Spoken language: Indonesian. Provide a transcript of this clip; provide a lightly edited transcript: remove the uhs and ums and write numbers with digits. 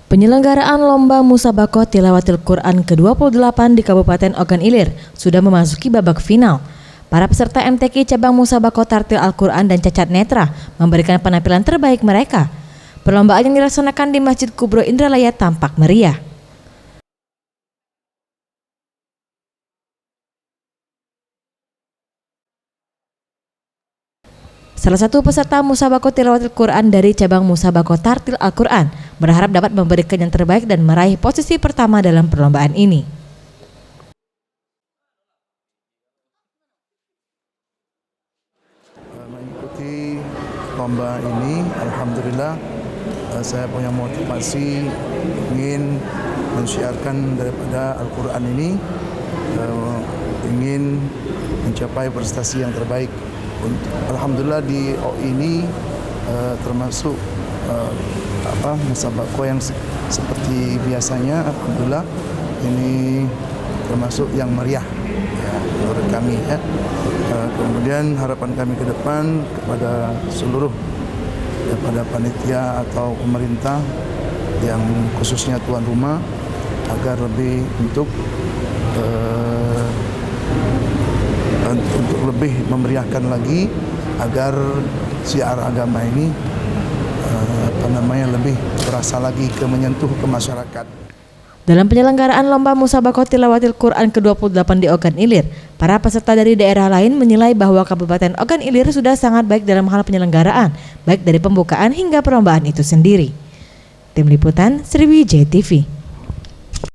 Penyelenggaraan Lomba Musabaqah Tilawatil Quran ke-28 di Kabupaten Ogan Ilir sudah memasuki babak final. Para peserta MTQ cabang Musabaqah Tartil Al-Quran dan Cacat Netra memberikan penampilan terbaik mereka. Perlombaan yang dilaksanakan di Masjid Kubro Indralaya tampak meriah. Salah satu peserta Musabaqah Tilawatil Quran dari cabang Musabaqah Tartil Al-Quran berharap dapat memberikan yang terbaik dan meraih posisi pertama dalam perlombaan ini. Mengikuti lomba ini, alhamdulillah saya punya motivasi ingin mensiarkan daripada Al-Quran ini, ingin mencapai prestasi yang terbaik. Alhamdulillah di ini termasuk musabaqah yang seperti biasanya. Alhamdulillah ini termasuk yang meriah ya, menurut kami ya. Kemudian harapan kami ke depan kepada seluruh daripada panitia atau pemerintah yang khususnya tuan rumah agar lebih untuk lebih memeriahkan lagi agar siar agama ini lebih terasa lagi menyentuh ke masyarakat. Dalam penyelenggaraan Lomba Musabaqah Tilawatil Quran ke-28 di Ogan Ilir, para peserta dari daerah lain menilai bahwa Kabupaten Ogan Ilir sudah sangat baik dalam hal penyelenggaraan, baik dari pembukaan hingga perlombaan itu sendiri. Tim Liputan Sriwijaya TV.